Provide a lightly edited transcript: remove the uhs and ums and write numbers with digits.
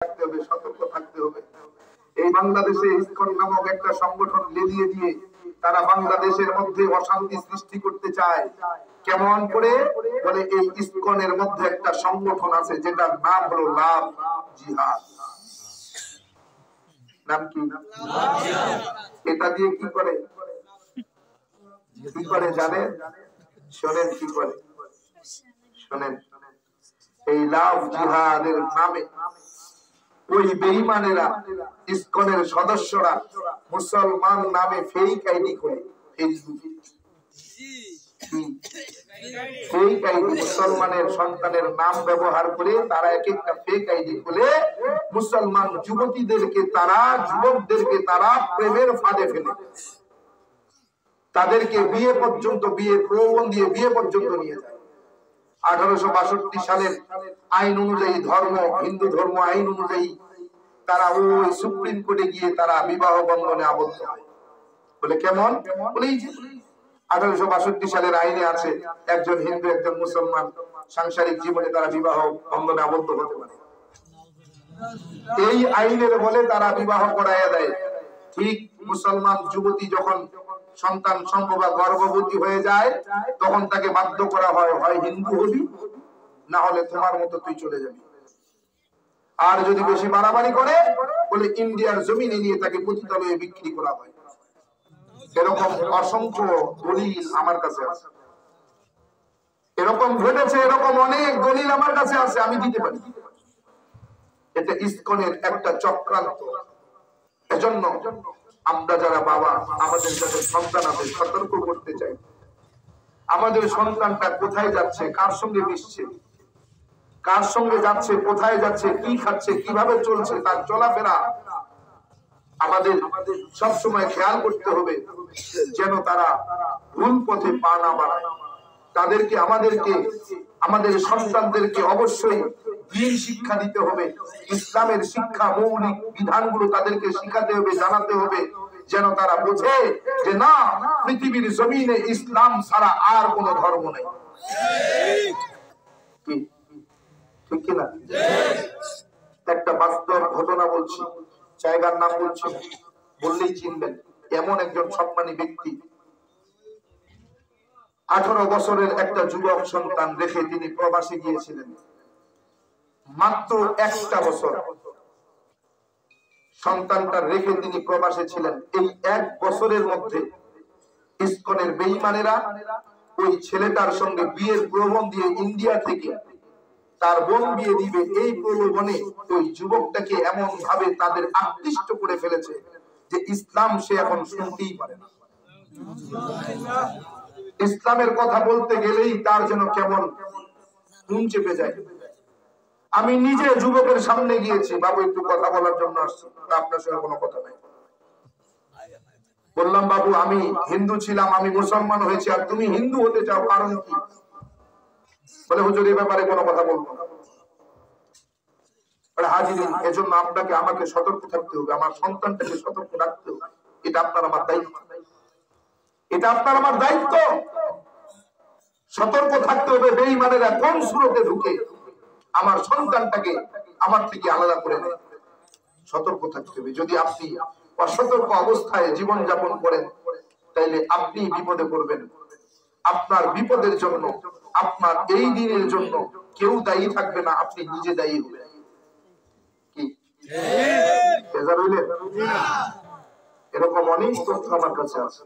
থাকতে হবে, সতর্ক থাকতে হবে। এই বাংলাদেশে ইসকন নামক একটা সংগঠন লেলিয়ে দিয়ে তারা বাংলাদেশের মধ্যে অশান্তি সৃষ্টি করতে চায়। কেমন করে? বলে এই ইসকনের মধ্যে একটা সংগঠন আছে যেটার নাম হলো লাভ জিহাদ। নাম কি? এটা দিয়ে কি করে? কি করে জানেন? শোনেন কি করে, শোনেন। এই লাভ জিহাদের নামে ওই বেঈমানেরা, ইসকনের সদস্যরা মুসলমান নামে ফেক আইডি করে ফেসবুকে। ফেক আইডি, মুসলমানের সন্তানের নাম ব্যবহার করে তারা এক একটা ফেক আইডি খুলে মুসলমান যুবতীদেরকে তারা, যুবকদেরকে তারা প্রেমের ফাঁদে ফেলে তাদেরকে বিয়ে পর্যন্ত, বিয়ে প্রলোভন দিয়ে বিয়ে পর্যন্ত নিয়ে যায়। 1862 সালের আইন অনুযায়ী, ধর্ম হিন্দু ধর্ম আইন অনুযায়ী তারা ওই সুপ্রিম কোর্টে গিয়ে তারা বিবাহ বন্ধনে আবদ্ধ হয়। বলে কেমন? বলে 1862 সালের আইনে আছে একজন হিন্দু একজন মুসলমান সাংসারিক জীবনে তারা বিবাহ বন্ধনে আবদ্ধ হতে পারে। এই আইনের বলে তারা বিবাহ করাইয়া দেয়। ঠিক মুসলমান যুবতী যখন সন্তান সম্ভব গর্ভবতী হয়ে যায় তখন তাকে বাধ্য করা হয়, হয় হিন্দু হবি না হলে তোমার মতো তুই চলে যাবি। আর যদি বেশি বাড়াবাড়ি করে বলে ইন্ডিয়ার জমিনে নিয়ে তাকে পতিতালয়ে বিক্রি করা হয়। এরকম অসংখ্য দলিল আমার কাছে আছে, এরকম ঘটেছে, এরকম অনেক দলিল আমার কাছে আছে, আমি দিতে পারি। এটা ইসকনের একটা চক্রান্ত। এজন্য আমরা যারা বাবা, আমাদের যাদের সন্তান আছে সতর্ক করতে চাই। আমাদের সন্তানটা কোথায় যাচ্ছে, কার সঙ্গে মিশছে, কার সঙ্গে যাচ্ছে, কোথায় যাচ্ছে, কি খাচ্ছে, কিভাবে চলছে, তার চলাফেরা আমাদের সবসময় খেয়াল করতে হবে যেন তারা ভুল পথে পা না বাড়ায়। তাদেরকে, আমাদেরকে, আমাদের সন্তানদেরকে অবশ্যই দ্বীন শিক্ষা দিতে হবে। ইসলামের শিক্ষা, মৌলিক বিধানগুলো তাদেরকে শিখাতে হবে, জানাতে হবে, যেন তারা বোঝে যে না, পৃথিবীর জমিনে ইসলাম ছাড়া আর কোন ধর্ম নেই। ঠিক কিনা? একটা বাস্তব ঘটনা বলছি, জায়গার নাম বলছি, বললেই চিনবেন। এমন একজন সম্মানী ব্যক্তি 18 বছরের একটা যুবক সন্তান রেখে তিনি প্রবাসে গিয়েছিলেন। মাত্র একটা বছর সন্তানটা রেখে তিনি প্রবাসে ছিলেন। এই এক বছরের মধ্যে ইসকনের বেঈমানেরা ওই ছেলেটার সঙ্গে বিয়ের প্রলোভন দিয়ে ইন্ডিয়া থেকে তার বোন বিয়ে দিবে, এই প্রলোভনে ওই যুবকটাকে এমন ভাবে তাদের আকৃষ্ট করে ফেলেছে যে ইসলাম সে এখন শুনতেই পারে না। ইসলামের কথা বলতে গেলেই তার যেন কেমন নুন চেপে যায়। আমি নিজে যুবকের সামনে গিয়েছি, বাবু একটু কথা বলার জন্য আসছি, আপনার সঙ্গে কোনো কথা নাই। বললাম বাবু আমি হিন্দু ছিলাম, আমি মুসলমান হয়েছি, আর তুমি হিন্দু হতে চাও, কারণ কি? বলে হুজুর এই ব্যাপারে কোনো কথা বলবো না। হাজিরিন, এজন্য আপনাকে আমাকে সতর্ক থাকতে হবে, আমার সন্তানটাকে সতর্ক রাখতে হবে। এটা আপনার আমার দায়িত্ব, এটা আপনার আমার দায়িত্ব। সতর্ক থাকতে হবে বেঈমানেরা কোন সুরতে ঢুকে আমার সন্তানটাকে আমার থেকে আলাদা করে নেয়। সতর্ক থাকতে হবে। যদি আপনি অসতর্ক অবস্থায় জীবন যাপন করেন তাইলে আপনি বিপদে পড়বেন। আপনার বিপদের জন্য, আপনার এই দিনের জন্য কেউ দায়ী থাকবে না, আপনি নিজে দায়ী হবেন। কি এরকম অনেক তথ্য আমার কাছে আছে।